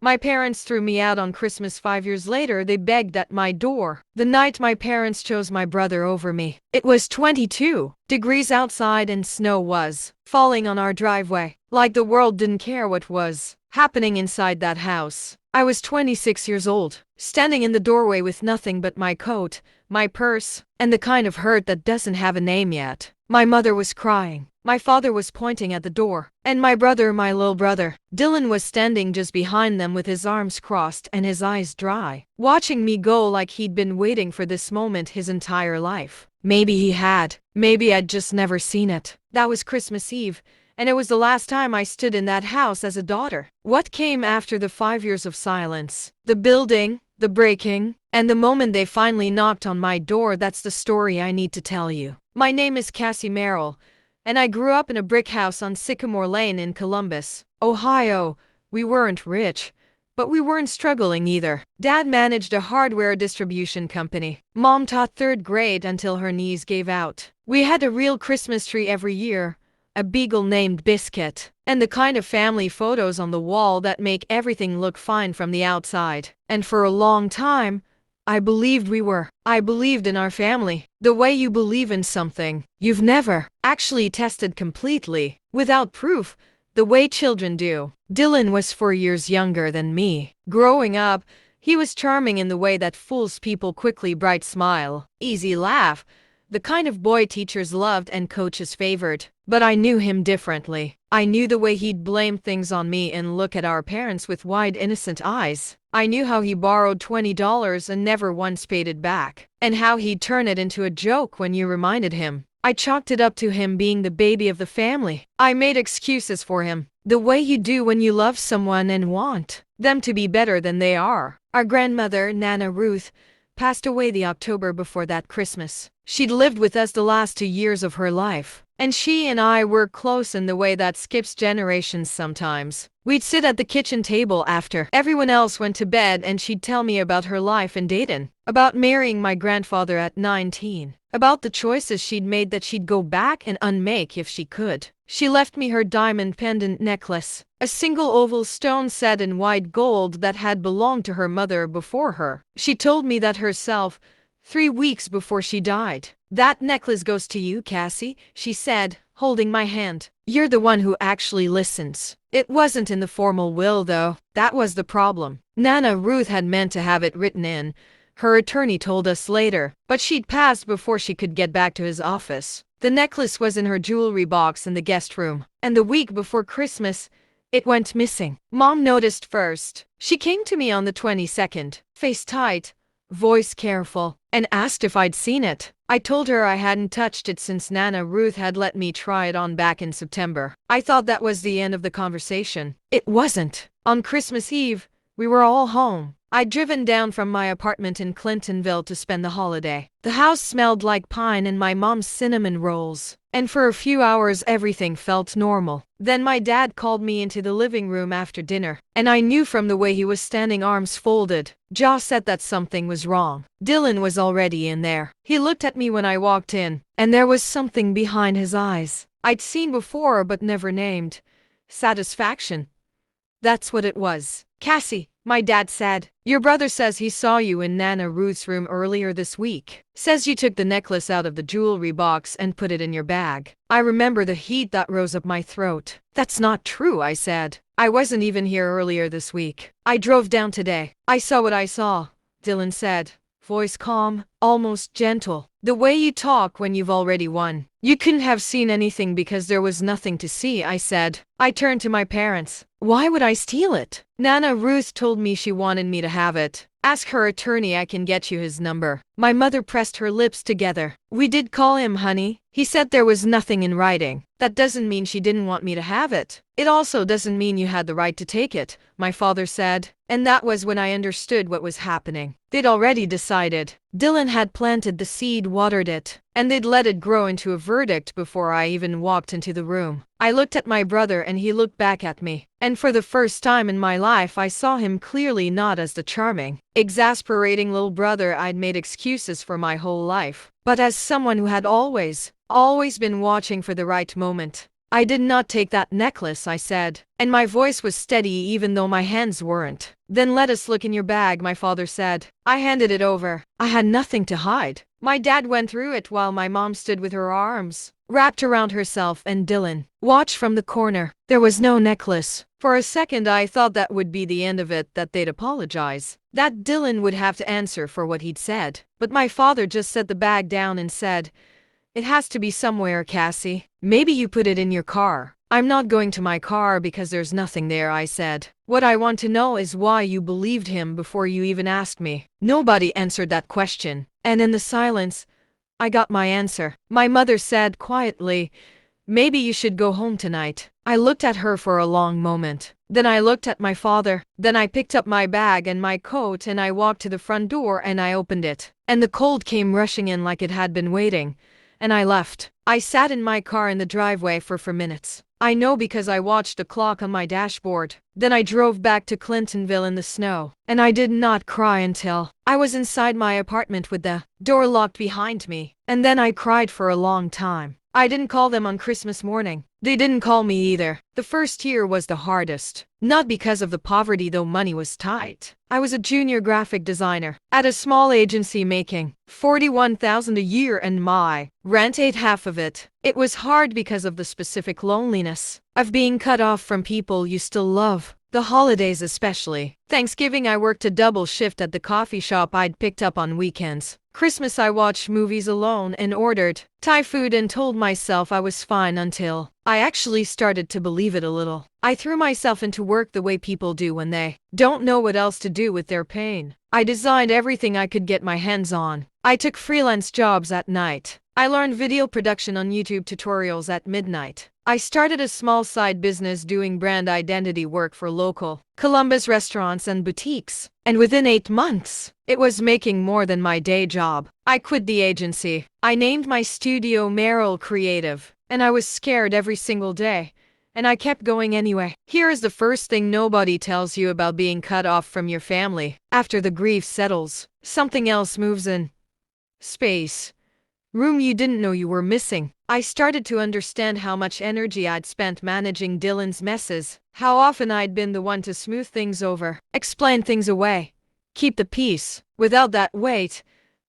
My parents threw me out on Christmas 5 years later. They begged at my door. The night my parents chose my brother over me. It was 22 degrees outside and snow was falling on our driveway. Like the world didn't care what was happening inside that house. I was 26 years old, standing in the doorway with nothing but my coat, my purse, and the kind of hurt that doesn't have a name yet. My mother was crying. My father was pointing at the door. And my brother, my little brother, Dylan, was standing just behind them with his arms crossed and his eyes dry, watching me go like he'd been waiting for this moment his entire life. Maybe he had. Maybe I'd just never seen it. That was Christmas Eve, and it was the last time I stood in that house as a daughter. What came after the 5 years of silence? The building, the breaking, and the moment they finally knocked on my door. That's the story I need to tell you. My name is Cassie Merrill, and I grew up in a brick house on Sycamore Lane in Columbus, Ohio. We weren't rich, but we weren't struggling either. Dad managed a hardware distribution company. Mom taught third grade until her knees gave out. We had a real Christmas tree every year, a beagle named Biscuit, and the kind of family photos on the wall that make everything look fine from the outside. And for a long time, I believed I believed in our family. The way you believe in something you've never actually tested completely, without proof, the way children do. Dylan was 4 years younger than me. Growing up, he was charming in the way that fools people quickly. Bright smile, easy laugh, the kind of boy teachers loved and coaches favored. But I knew him differently. I knew the way he'd blame things on me and look at our parents with wide, innocent eyes. I knew how he borrowed $20 and never once paid it back, and how he'd turn it into a joke when you reminded him. I chalked it up to him being the baby of the family. I made excuses for him, the way you do when you love someone and want them to be better than they are. Our grandmother, Nana Ruth, passed away the October before that Christmas. She'd lived with us the last 2 years of her life, and she and I were close in the way that skips generations sometimes. We'd sit at the kitchen table after everyone else went to bed and she'd tell me about her life in Dayton, about marrying my grandfather at 19, about the choices she'd made that she'd go back and unmake if she could. She left me her diamond pendant necklace, a single oval stone set in white gold that had belonged to her mother before her. She told me that herself, 3 weeks before she died. "That necklace goes to you, Cassie," she said, holding my hand. "You're the one who actually listens." It wasn't in the formal will, though. That was the problem. Nana Ruth had meant to have it written in, her attorney told us later, but she'd passed before she could get back to his office. The necklace was in her jewelry box in the guest room, and the week before Christmas, it went missing. Mom noticed first. She came to me on the 22nd, face tight, voice careful, and asked if I'd seen it. I told her I hadn't touched it since Nana Ruth had let me try it on back in September. I thought that was the end of the conversation. It wasn't. On Christmas Eve, we were all home. I'd driven down from my apartment in Clintonville to spend the holiday. The house smelled like pine and my mom's cinnamon rolls. And for a few hours everything felt normal. Then my dad called me into the living room after dinner, and I knew from the way he was standing, arms folded, jaw set, that something was wrong. Dylan was already in there. He looked at me when I walked in, and there was something behind his eyes I'd seen before but never named. Satisfaction. That's what it was. "Cassie," my dad said, "your brother says he saw you in Nana Ruth's room earlier this week. Says you took the necklace out of the jewelry box and put it in your bag." I remember the heat that rose up my throat. "That's not true," I said. "I wasn't even here earlier this week. I drove down today." "I saw what I saw," Dylan said, voice calm, almost gentle. "The way you talk when you've already won." "You couldn't have seen anything because there was nothing to see," I said. I turned to my parents. "Why would I steal it?" "Nana Ruth told me she wanted me to have it. Ask her attorney, I can get you his number." My mother pressed her lips together. "We did call him, honey. He said there was nothing in writing." "That doesn't mean she didn't want me to have it. It also doesn't mean you had the right to take it," my father said. And that was when I understood what was happening. They'd already decided. Dylan had planted the seed, watered it, and they'd let it grow into a verdict before I even walked into the room. I looked at my brother and he looked back at me. And for the first time in my life I saw him clearly, not as the charming, exasperating little brother I'd made excuses for my whole life, but as someone who had always been watching for the right moment. "I did not take that necklace," I said, and my voice was steady even though my hands weren't. "Then let us look in your bag," my father said. I handed it over. I had nothing to hide. My dad went through it while my mom stood with her arms wrapped around herself and Dylan watched from the corner. There was no necklace. For a second I thought that would be the end of it, that they'd apologize, that Dylan would have to answer for what he'd said. But my father just set the bag down and said, "It has to be somewhere, Cassie. Maybe you put it in your car." "I'm not going to my car because there's nothing there," I said. "What I want to know is why you believed him before you even asked me." Nobody answered that question, and in the silence, I got my answer. My mother said quietly, "Maybe you should go home tonight." I looked at her for a long moment. Then I looked at my father. Then I picked up my bag and my coat and I walked to the front door and I opened it. And the cold came rushing in like it had been waiting. And I left. I sat in my car in the driveway for minutes. I know because I watched the clock on my dashboard. Then I drove back to Clintonville in the snow. And I did not cry until I was inside my apartment with the door locked behind me. And then I cried for a long time. I didn't call them on Christmas morning. They didn't call me either. The first year was the hardest. Not because of the poverty, though money was tight. I was a junior graphic designer at a small agency making $41,000 a year and my rent ate half of it. It was hard because of the specific loneliness of being cut off from people you still love. The holidays especially. Thanksgiving I worked a double shift at the coffee shop I'd picked up on weekends. Christmas I watched movies alone and ordered Thai food and told myself I was fine until I actually started to believe it a little. I threw myself into work the way people do when they don't know what else to do with their pain. I designed everything I could get my hands on. I took freelance jobs at night. I learned video production on YouTube tutorials at midnight. I started a small side business doing brand identity work for local Columbus restaurants and boutiques. And within 8 months, it was making more than my day job. I quit the agency. I named my studio Merrill Creative. And I was scared every single day. And I kept going anyway. Here is the first thing nobody tells you about being cut off from your family. After the grief settles, something else moves in. Space. Room you didn't know you were missing. I started to understand how much energy I'd spent managing Dylan's messes, how often I'd been the one to smooth things over, explain things away, keep the peace. Without that weight,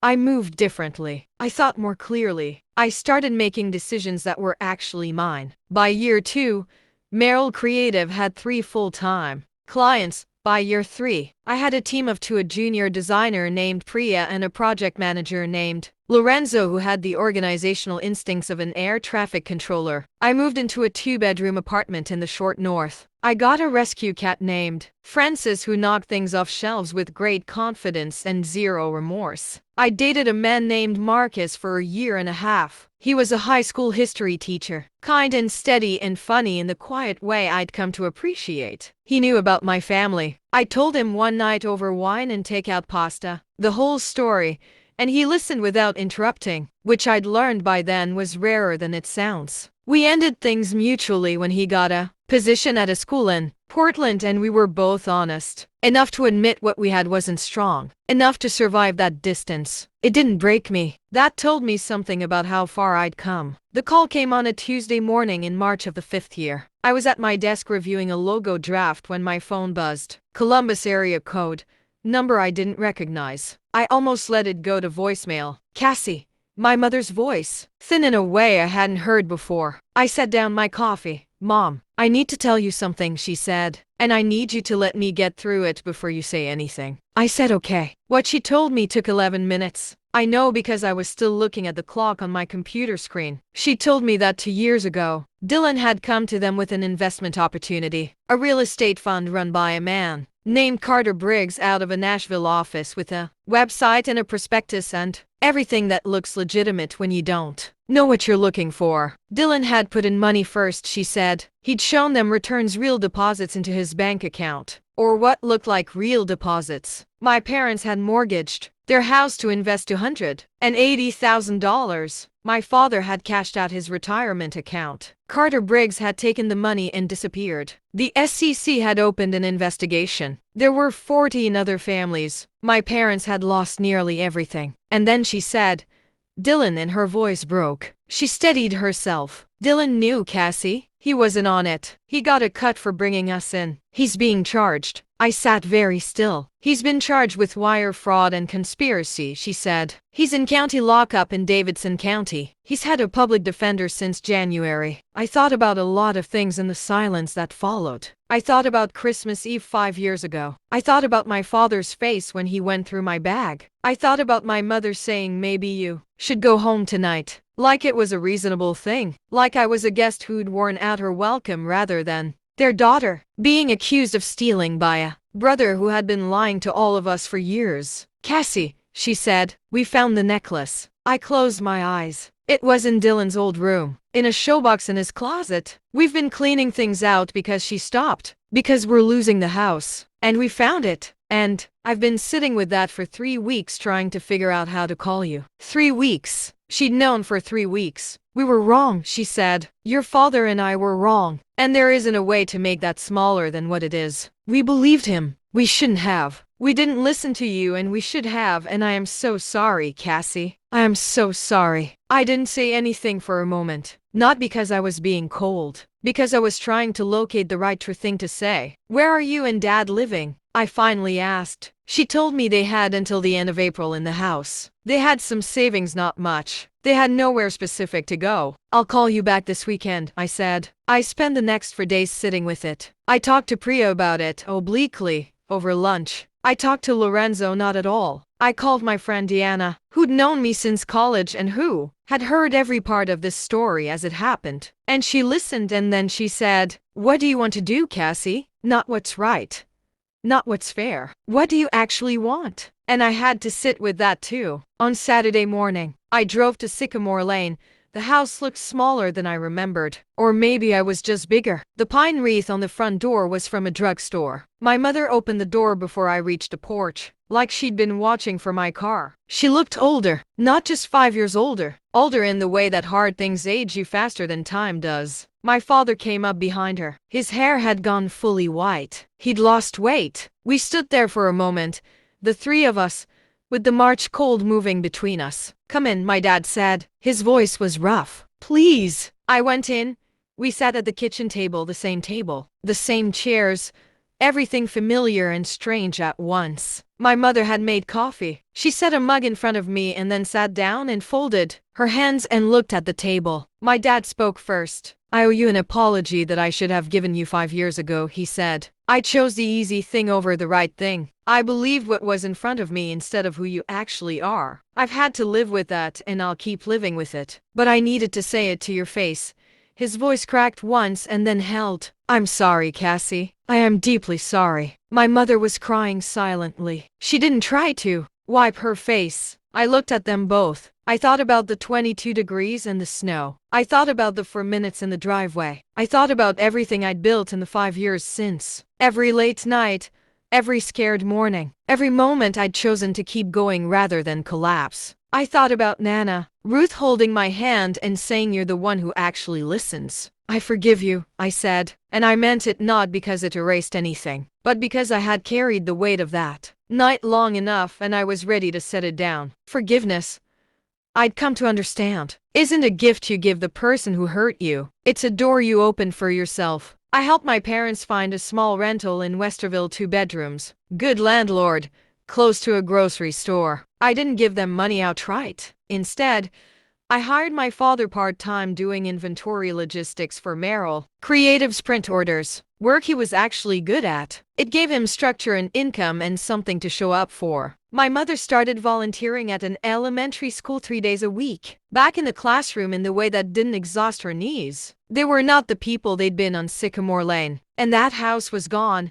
I moved differently. I thought more clearly. I started making decisions that were actually mine. By year 2, Merrill Creative had 3 full-time clients. By year 3, I had a team of 2, a junior designer named Priya and a project manager named Lorenzo, who had the organizational instincts of an air traffic controller. I moved into a 2-bedroom apartment in the short north. I got a rescue cat named Francis who knocked things off shelves with great confidence and zero remorse. I dated a man named Marcus for a year and a half. He was a high school history teacher, kind and steady and funny in the quiet way I'd come to appreciate. He knew about my family. I told him one night over wine and takeout pasta, the whole story, and he listened without interrupting, which I'd learned by then was rarer than it sounds. We ended things mutually when he got a position at a school in Portland, and we were both honest enough to admit what we had wasn't strong enough to survive that distance. It didn't break me. That told me something about how far I'd come. The call came on a Tuesday morning in March of the 5th year. I was at my desk reviewing a logo draft when my phone buzzed. Columbus area code. Number I didn't recognize. I almost let it go to voicemail. "Cassie." My mother's voice, thin in a way I hadn't heard before. I set down my coffee. "Mom, I need to tell you something," she said, "and I need you to let me get through it before you say anything." I said okay. What she told me took 11 minutes. I know because I was still looking at the clock on my computer screen. She told me that 2 years ago, Dylan had come to them with an investment opportunity, a real estate fund run by a man named Carter Briggs out of a Nashville office with a website and a prospectus and everything that looks legitimate when you don't know what you're looking for. Dylan had put in money first, she said. He'd shown them returns, real deposits into his bank account, or what looked like real deposits. My parents had mortgaged their house to invest $280,000. My father had cashed out his retirement account. Carter Briggs had taken the money and disappeared. The SEC had opened an investigation. There were 14 other families. My parents had lost nearly everything. And then she said, "Dylan," and her voice broke. She steadied herself. "Dylan knew, Cassie. He wasn't on it. He got a cut for bringing us in. He's being charged. I sat very still. He's been charged with wire fraud and conspiracy, she said. He's in county lockup in Davidson County. He's had a public defender since January. I thought about a lot of things in the silence that followed. I thought about Christmas Eve 5 years ago. I thought about my father's face when he went through my bag. I thought about my mother saying maybe you should go home tonight. Like it was a reasonable thing. Like I was a guest who'd worn out her welcome rather than their daughter, being accused of stealing by a brother who had been lying to all of us for years. Cassie, she said, we found the necklace. I closed my eyes. It was in Dylan's old room, in a showbox in his closet. We've been cleaning things out because she stopped, because we're losing the house. And we found it. And I've been sitting with that for 3 weeks trying to figure out how to call you. 3 weeks. She'd known for 3 weeks. We were wrong, she said. Your father and I were wrong. And there isn't a way to make that smaller than what it is. We believed him. We shouldn't have. We didn't listen to you and we should have, and I am so sorry, Cassie. I am so sorry. I didn't say anything for a moment. Not because I was being cold. Because I was trying to locate the right thing to say. Where are you and Dad living? I finally asked. She told me they had until the end of April in the house. They had some savings, not much. They had nowhere specific to go. I'll call you back this weekend, I said. I spent the next 4 days sitting with it. I talked to Priya about it, obliquely, over lunch. I talked to Lorenzo not at all. I called my friend Deanna, who'd known me since college and who had heard every part of this story as it happened. And she listened and then she said, what do you want to do, Cassie? Not what's right. Not what's fair. What do you actually want? And I had to sit with that too. On Saturday morning, I drove to Sycamore Lane. The house looked smaller than I remembered. Or maybe I was just bigger. The pine wreath on the front door was from a drugstore. My mother opened the door before I reached the porch, like she'd been watching for my car. She looked older, not just 5 years older. Older in the way that hard things age you faster than time does. My father came up behind her. His hair had gone fully white. He'd lost weight. We stood there for a moment, the three of us, with the March cold moving between us. Come in, my dad said. His voice was rough. Please. I went in. We sat at the kitchen table, the same chairs, everything familiar and strange at once. My mother had made coffee. She set a mug in front of me and then sat down and folded her hands and looked at the table. My dad spoke first. I owe you an apology that I should have given you 5 years ago, he said. I chose the easy thing over the right thing. I believed what was in front of me instead of who you actually are. I've had to live with that and I'll keep living with it. But I needed to say it to your face. His voice cracked once and then held. I'm sorry, Cassie. I am deeply sorry. My mother was crying silently. She didn't try to wipe her face. I looked at them both. I thought about the 22 degrees and the snow. I thought about the 4 minutes in the driveway. I thought about everything I'd built in the 5 years since. Every late night, every scared morning, every moment I'd chosen to keep going rather than collapse. I thought about Nana, Ruth holding my hand and saying you're the one who actually listens. I forgive you, I said, and I meant it not because it erased anything, but because I had carried the weight of that night long enough and I was ready to set it down. Forgiveness, I'd come to understand, isn't a gift you give the person who hurt you. It's a door you open for yourself. I helped my parents find a small rental in Westerville, 2 bedrooms. Good landlord, close to a grocery store. I didn't give them money outright. Instead, I hired my father part-time doing inventory logistics for Merrill Creative's print orders, work he was actually good at. It gave him structure and income and something to show up for. My mother started volunteering at an elementary school 3 days a week, back in the classroom in the way that didn't exhaust her knees. They were not the people they'd been on Sycamore Lane, and that house was gone.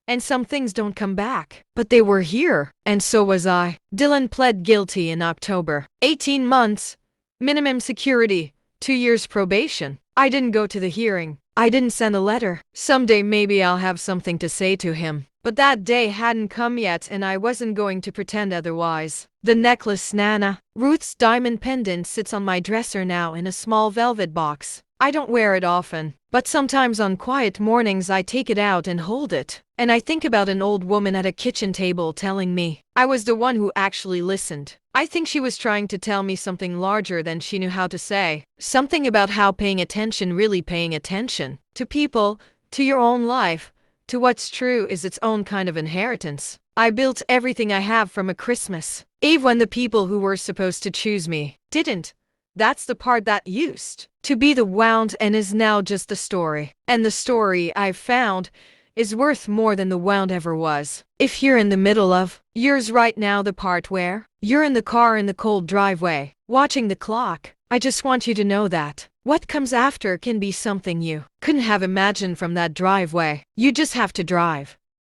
And some things don't come back. But they were here, and so was I. Dylan pled guilty in October. 18 months. Minimum security. 2 years probation. I didn't go to the hearing. I didn't send a letter. Someday maybe I'll have something to say to him. But that day hadn't come yet and I wasn't going to pretend otherwise. The necklace Nana, Ruth's diamond pendant, sits on my dresser now in a small velvet box. I don't wear it often, but sometimes on quiet mornings I take it out and hold it. And I think about an old woman at a kitchen table telling me I was the one who actually listened. I think she was trying to tell me something larger than she knew how to say. Something about how paying attention, really paying attention to people, to your own life, to what's true is its own kind of inheritance. I built everything I have from a Christmas Eve when the people who were supposed to choose me didn't. That's the part that used to be the wound and is now just the story. And the story I've found is worth more than the wound ever was. If you're in the middle of yours right now, the part where you're in the car in the cold driveway, watching the clock, I just want you to know that what comes after can be something you couldn't have imagined from that driveway. You just have to drive.